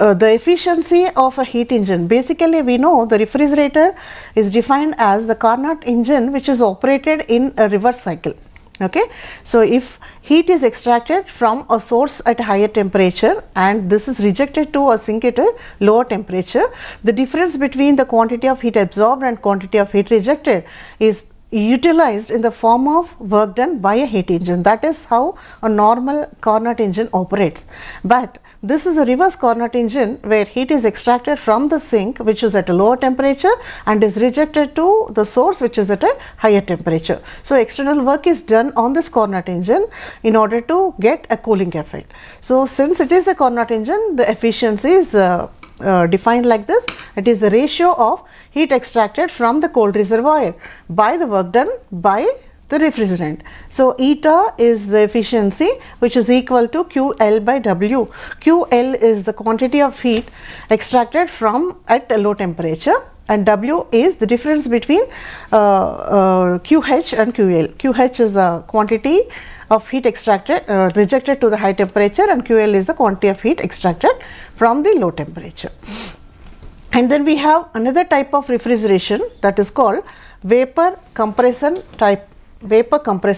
the efficiency of a heat engine, basically we know the refrigerator is defined as the Carnot engine which is operated in a reverse cycle. Okay, so if heat is extracted from a source at a higher temperature and this is rejected to a sink at a lower temperature, the difference between the quantity of heat absorbed and quantity of heat rejected is utilized in the form of work done by a heat engine. That is how a normal Carnot engine operates. But this is a reverse Carnot engine where heat is extracted from the sink which is at a lower temperature and is rejected to the source which is at a higher temperature. So external work is done on this Carnot engine in order to get a cooling effect. So since it is a Carnot engine, the efficiency is defined like this. It is the ratio of heat extracted from the cold reservoir by the work done by the refrigerant. So eta is the efficiency which is equal to QL by W. QL is the quantity of heat extracted from at a low temperature, and W is the difference between QH and QL. QH is a quantity of heat extracted rejected to the high temperature, and QL is the quantity of heat extracted from the low temperature. And then we have another type of refrigeration that is called vapor compressor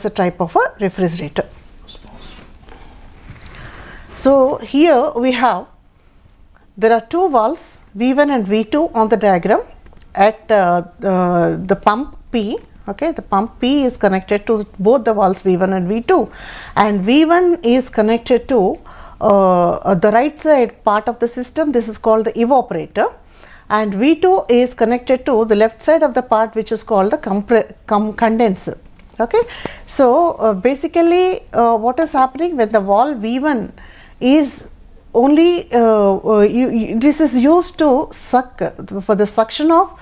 type of a refrigerator. So here we have, there are two valves V1 and V2 on the diagram at the pump P. Okay, the pump P is connected to both the valves V1 and V2, and V1 is connected to the right side part of the system. This is called the evaporator, and V2 is connected to the left side of the part which is called the condenser. Okay, so basically what is happening when the valve V1 is only this is used to suck for the suction of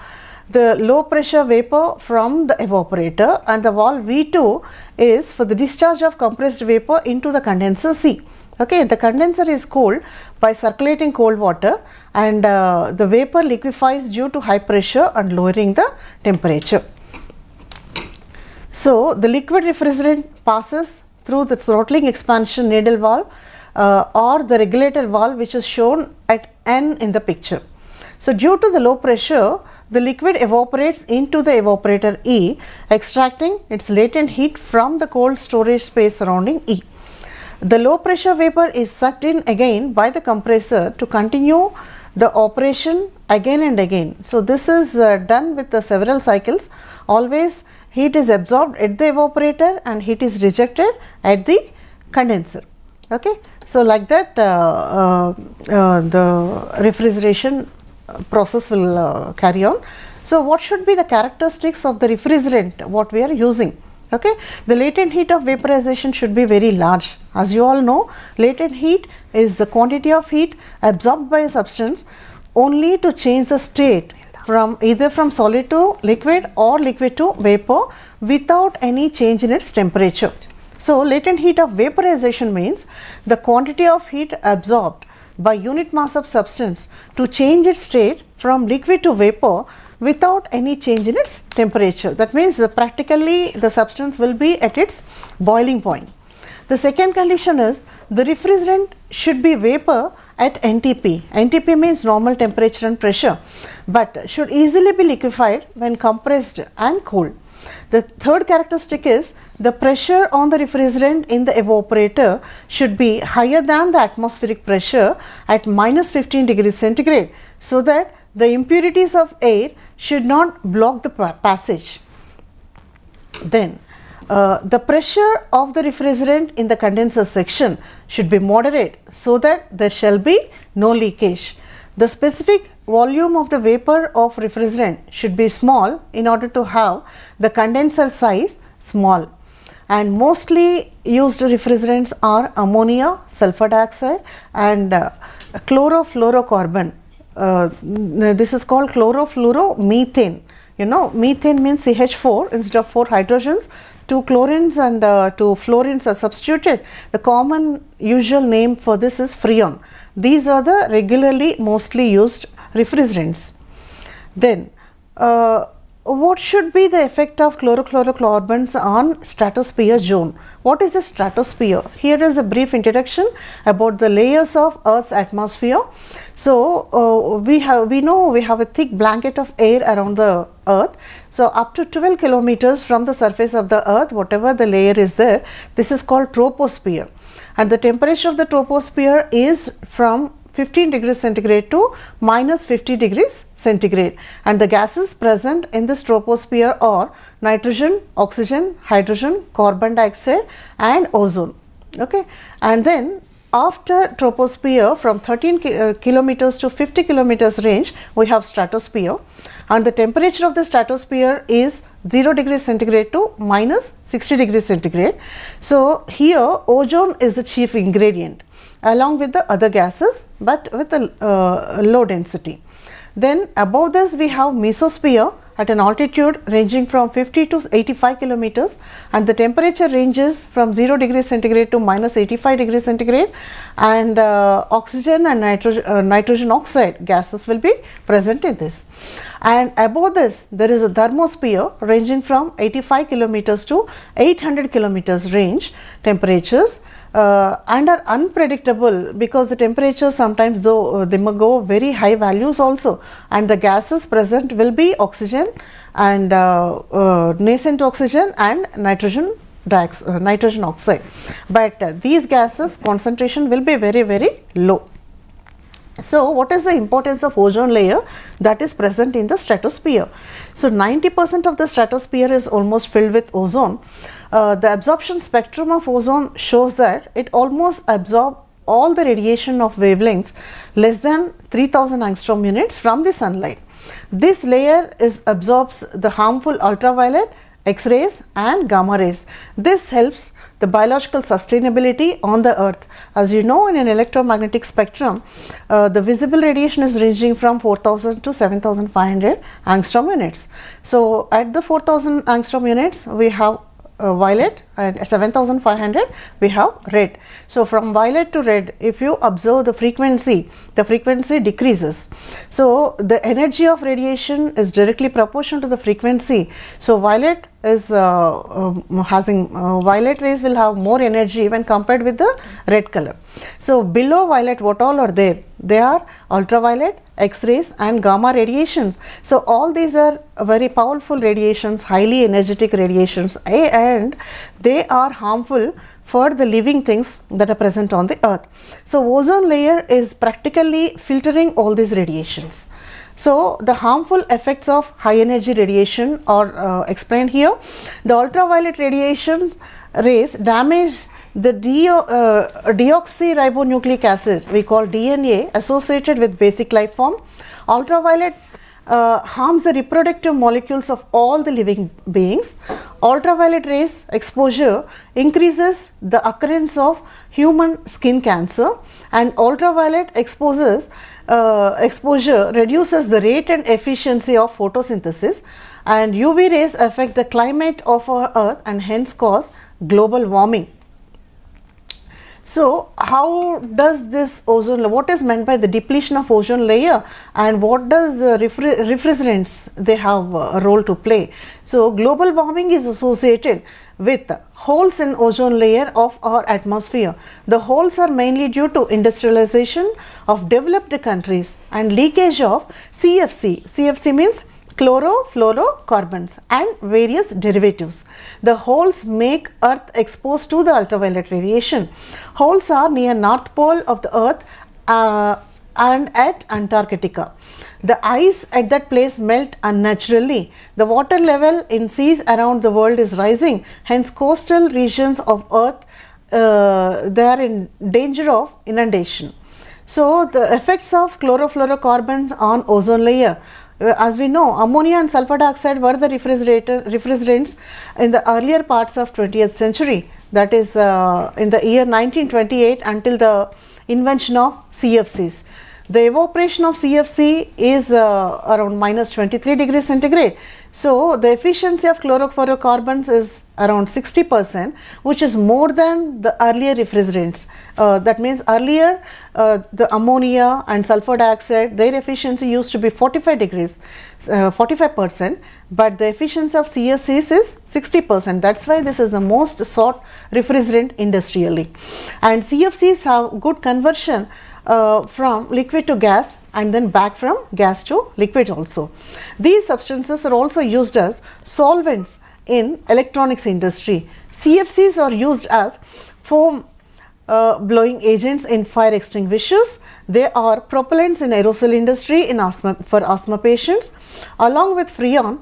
the low pressure vapor from the evaporator, and the valve V2 is for the discharge of compressed vapor into the condenser C. Okay, the condenser is cooled by circulating cold water, and the vapor liquefies due to high pressure and lowering the temperature. So the liquid refrigerant passes through the throttling expansion needle valve or the regulator valve which is shown at N in the picture. So due to the low pressure, the liquid evaporates into the evaporator E, extracting its latent heat from the cold storage space surrounding E. The low pressure vapor is sucked in again by the compressor to continue the operation again and again. So this is done with the several cycles. Always heat is absorbed at the evaporator and heat is rejected at the condenser. Okay, so like that the refrigeration process will carry on. So what should be the characteristics of the refrigerant what we are using? Okay, the latent heat of vaporization should be very large. As you all know, latent heat is the quantity of heat absorbed by a substance only to change the state from either from solid to liquid or liquid to vapor without any change in its temperature. So latent heat of vaporization means the quantity of heat absorbed by unit mass of substance to change its state from liquid to vapor without any change in its temperature. That means practically the substance will be at its boiling point. The second condition is the refrigerant should be vapor at NTP. NTP means normal temperature and pressure, but should easily be liquefied when compressed and cooled. The third characteristic is the pressure on the refrigerant in the evaporator should be higher than the atmospheric pressure at -15 degrees centigrade, so that the impurities of air should not block the passage. Then the pressure of the refrigerant in the condenser section should be moderate so that there shall be no leakage. The specific volume of the vapor of refrigerant should be small in order to have the condenser size small. And mostly used refrigerants are ammonia, sulfur dioxide and chlorofluorocarbon. This is called chlorofluoromethane. You know, methane means CH4 instead of 4 hydrogens. 2 chlorines and 2 fluorines are substituted. The common usual name for this is freon. These are the regularly mostly used refrigerants. Then what should be the effect of chlorofluorocarbons on stratosphere zone? What is the stratosphere? Here is a brief introduction about the layers of Earth's atmosphere. So we know we have a thick blanket of air around the Earth. So up to 12 kilometers from the surface of the Earth, whatever the layer is there, this is called troposphere. And the temperature of the troposphere is from 15 degrees centigrade to minus 50 degrees centigrade, and the gases present in this troposphere are nitrogen, oxygen, hydrogen, carbon dioxide and ozone. Okay, and then after troposphere from 13 kilometers to 50 kilometers range we have stratosphere, and the temperature of the stratosphere is 0 degrees centigrade to minus 60 degrees centigrade. So here ozone is the chief ingredient along with the other gases, but with a low density. Then above this we have mesosphere at an altitude ranging from 50 to 85 kilometers, and the temperature ranges from 0 degrees centigrade to minus 85 degrees centigrade, and oxygen and nitrogen oxide gases will be present in this. And above this there is a thermosphere ranging from 85 kilometers to 800 kilometers range temperatures. And are unpredictable because the temperatures sometimes though they may go very high values also, and the gases present will be oxygen and nascent oxygen and nitrogen oxide, but these gases concentration will be very low. So what is the importance of ozone layer that is present in the stratosphere? So 90% of the stratosphere is almost filled with ozone. The absorption spectrum of ozone shows that it almost absorbs all the radiation of wavelengths less than 3000 angstrom units from the sunlight. This layer absorbs the harmful ultraviolet, X-rays and gamma rays. This helps the biological sustainability on the earth. As you know, in an electromagnetic spectrum, the visible radiation is ranging from 4000 to 7500 angstrom units. So at the 4000 angstrom units we have violet, and at 7500 we have red. So from violet to red, if you observe the frequency decreases. So the energy of radiation is directly proportional to the frequency. So violet is violet rays will have more energy when compared with the red color. So below violet, what all are there? They are ultraviolet, X-rays and gamma radiations. So all these are very powerful radiations, highly energetic radiations, and they are harmful for the living things that are present on the earth. So ozone layer is practically filtering all these radiations. So the harmful effects of high energy radiation are explained here. The ultraviolet radiation rays damage the deoxyribonucleic acid, we call DNA, associated with basic life form. Ultraviolet harms the reproductive molecules of all the living beings. Ultraviolet rays exposure increases the occurrence of human skin cancer, and ultraviolet exposure reduces the rate and efficiency of photosynthesis, and UV rays affect the climate of our earth and hence cause global warming. So how does this ozone, what is meant by the depletion of ozone layer, and what does the refrigerants they have a role to play? So global warming is associated with holes in ozone layer of our atmosphere. The holes are mainly due to industrialization of developed countries and leakage of CFC. CFC means chlorofluorocarbons and various derivatives. The holes make earth exposed to the ultraviolet radiation. Holes are near North Pole of the earth and at Antarctica. The ice at that place melt unnaturally. The water level in seas around the world is rising, hence coastal regions of earth they are in danger of inundation. So the effects of chlorofluorocarbons on ozone layer. As we know, ammonia and sulfur dioxide were the refrigerants in the earlier parts of 20th century, that is in the year 1928 until the invention of CFCs. The evaporation of CFC is around minus 23 degrees centigrade. So the efficiency of chlorofluorocarbons is around 60%, which is more than the earlier refrigerants. That means earlier the ammonia and sulfur dioxide, their efficiency used to be 45%, but the efficiency of CFCs is 60%. That's why this is the most sought refrigerant industrially. And CFCs have good conversion from liquid to gas and then back from gas to liquid also. These substances are also used as solvents in electronics industry. CFCs are used as foam blowing agents in fire extinguishers. They are propellants in aerosol industry in for asthma patients. Along with freon,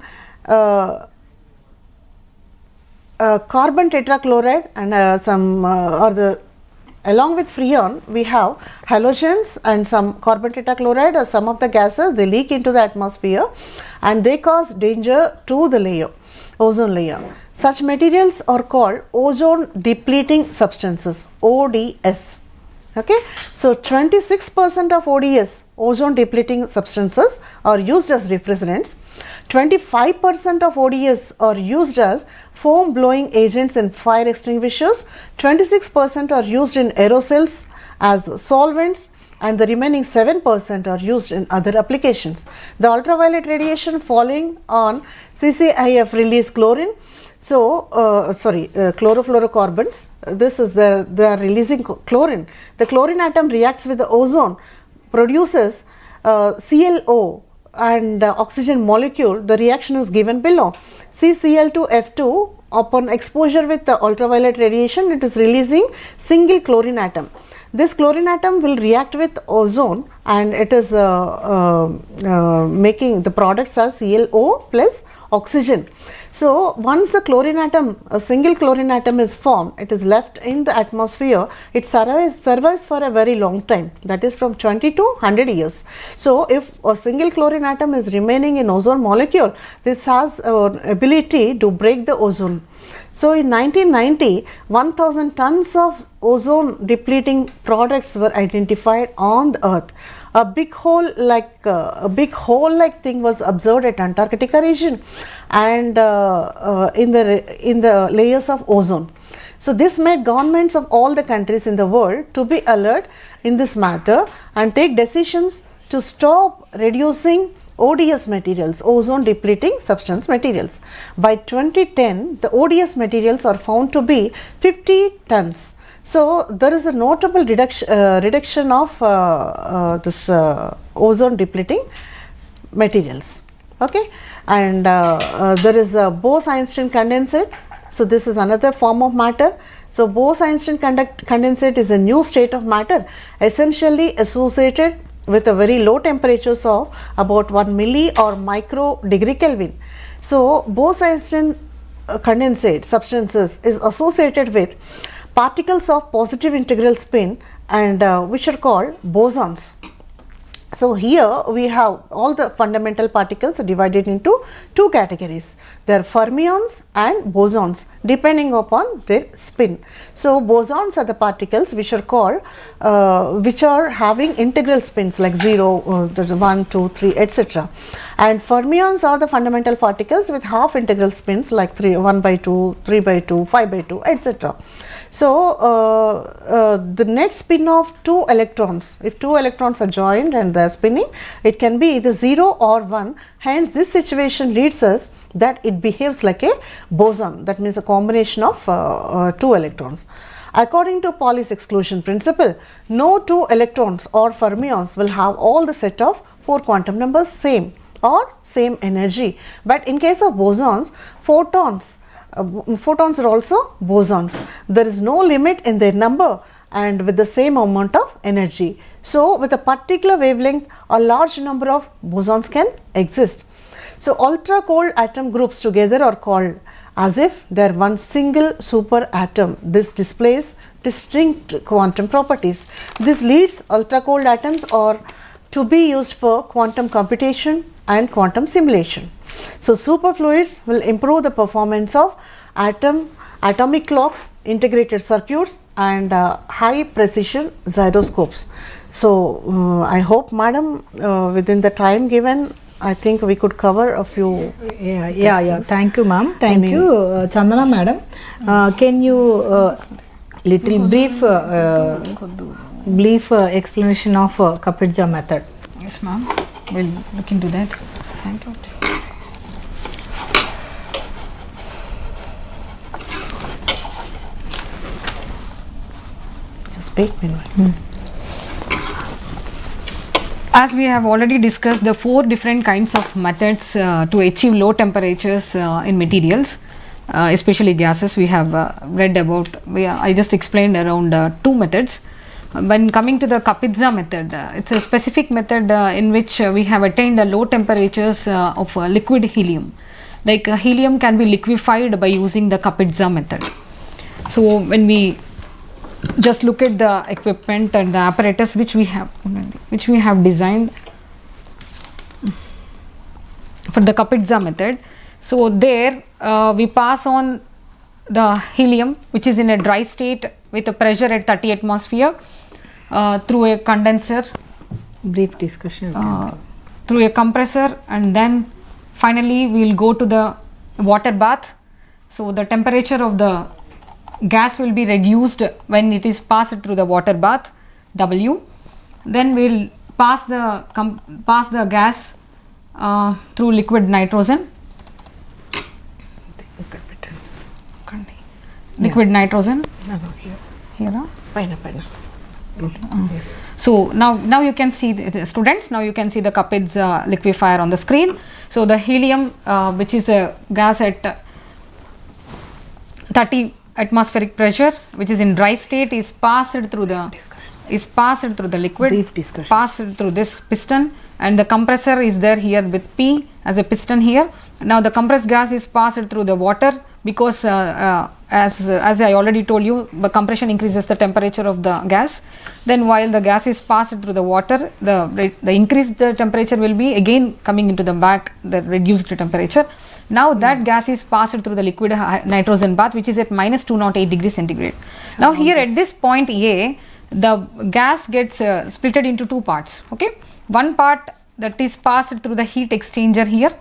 carbon tetrachloride and along with freon, we have halogens and some carbon tetrachloride or some of the gases, they leak into the atmosphere and they cause danger to the layer, ozone layer. Such materials are called ozone depleting substances, ODS. Okay, so 26% of ODS, ozone depleting substances, are used as refrigerants. 25% of ODS are used as foam blowing agents in fire extinguishers, 26% are used in aerosols as solvents, and the remaining 7% are used in other applications. The ultraviolet radiation falling on CCIF release chlorine. So, chlorofluorocarbons, this is they are releasing chlorine. The chlorine atom reacts with the ozone, produces ClO and oxygen molecule. The reaction is given below. CCl2F2, upon exposure with the ultraviolet radiation, it is releasing single chlorine atom. This chlorine atom will react with ozone and it is making the products as ClO plus oxygen. So once the chlorine atom, a single chlorine atom is formed, it is left in the atmosphere, it survives for a very long time, that is from 20 to 100 years. So if a single chlorine atom is remaining in ozone molecule, this has an ability to break the ozone. So in 1990, 1000 tons of ozone depleting products were identified on the earth. A big hole like thing was observed at Antarctica region and in the layers of ozone. So this made governments of all the countries in the world to be alert in this matter and take decisions to stop reducing ODS materials, ozone depleting substance materials. By 2010, the ODS materials are found to be 50 tons. So there is a notable reduction of this ozone depleting materials. Okay, and there is a Bose-Einstein condensate. So this is another form of matter. So Bose-Einstein condensate is a new state of matter essentially associated with a very low temperatures of about 1 milli or micro degree Kelvin. So Bose-Einstein condensate substances is associated with particles of positive integral spin and which are called bosons. So here we have all the fundamental particles divided into two categories. They are fermions and bosons depending upon their spin. So bosons are the particles which are called which are having integral spins like 0, there's 1, 2, 3, etc. And fermions are the fundamental particles with half integral spins like 3, 1 by 2, 3 by 2, 5 by 2, etc. So the net spin of two electrons, if two electrons are joined and they are spinning, it can be either 0 or 1. Hence this situation leads us that it behaves like a boson, that means a combination of two electrons. According to Pauli's exclusion principle, no two electrons or fermions will have all the set of 4 quantum numbers same or same energy. But in case of bosons, photons are also bosons. There is no limit in their number and with the same amount of energy. So with a particular wavelength, a large number of bosons can exist. So ultra cold atom groups together are called as if they are one single super atom. This displays distinct quantum properties. This leads ultra cold atoms or to be used for quantum computation and quantum simulation. So superfluids will improve the performance of atomic clocks, integrated circuits and high precision gyroscopes. So I hope madam within the time given I think we could cover a few. Yeah. Thank you, ma'am. Thank you, Chandana madam. Can you little brief explanation of Kapitza method? Yes, ma'am. We'll look into that. Thank you. Just wait meanwhile. As we have already discussed the 4 different kinds of methods to achieve low temperatures in materials, especially gases, we have read about. I just explained around 2 methods. When coming to the Kapitza method, it's a specific method in which we have attained low temperatures of liquid helium. Like helium can be liquefied by using the Kapitza method. So when we just look at the equipment and the apparatus which we have designed for the Kapitza method. So there we pass on the helium which is in a dry state with a pressure at 30 atmosphere through a condenser, Brief discussion. through a compressor, and then finally we will go to the water bath. So the temperature of the gas will be reduced when it is passed through the water bath, W. Then we will pass the gas through liquid nitrogen. Liquid nitrogen. Here. Pine. Yes. So now you can see the students. Now you can see the Kapitza liquefier on the screen. So the helium, which is a gas at 30 atmospheric pressure, which is in dry state, is passed through the liquid. Brief discussion. Passed through this piston, and the compressor is there here with P as a piston here. Now the compressed gas is passed through the water because as I already told you, the compression increases the temperature of the gas. Then while the gas is passed through the water, the increased temperature will be again coming into the back, the reduced temperature. Now that gas is passed through the liquid nitrogen bath, which is at minus 208 degrees centigrade. Now here at this point A, the gas gets splitted into 2 parts. Okay, one part that is passed through the heat exchanger here,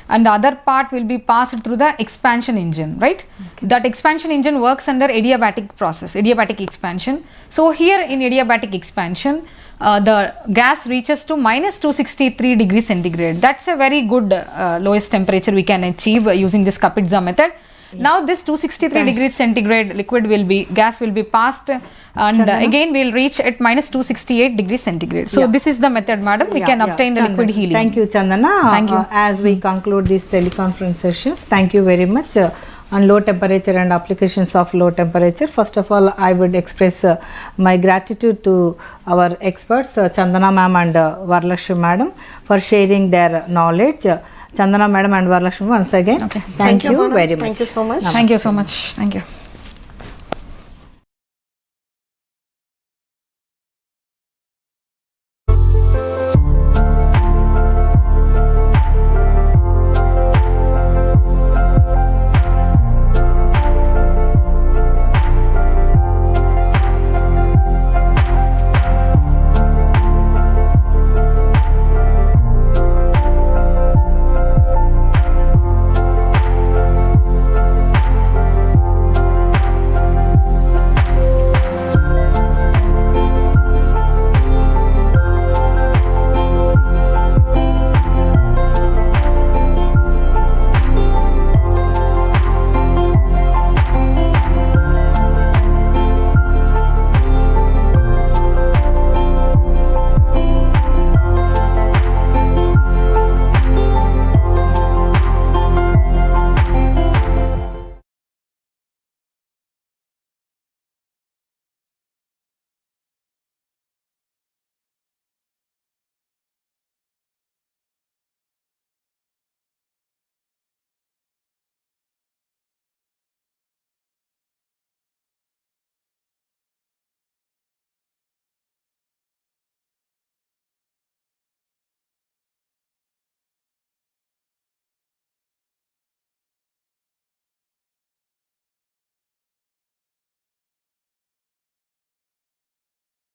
and the other part will be passed through the expansion engine, right? Okay. That expansion engine works under adiabatic process, adiabatic expansion. So here in adiabatic expansion, the gas reaches to minus 263 degrees centigrade. That's a very good lowest temperature we can achieve using this Kapitza method. Yeah. Now this 263 degrees centigrade gas will be passed, and again we will reach at minus 268 degrees centigrade. So this is the method, madam. We can obtain the liquid helium. Thank you, Chandana. Thank you. As we conclude these teleconference sessions, thank you very much on low temperature and applications of low temperature. First of all, I would express my gratitude to our experts, Chandana ma'am and Varalakshmi madam, for sharing their knowledge. Chandana madam and Varalakshmi once again. Okay. Thank you very much. Thank you so much. Thank you so much. Thank you.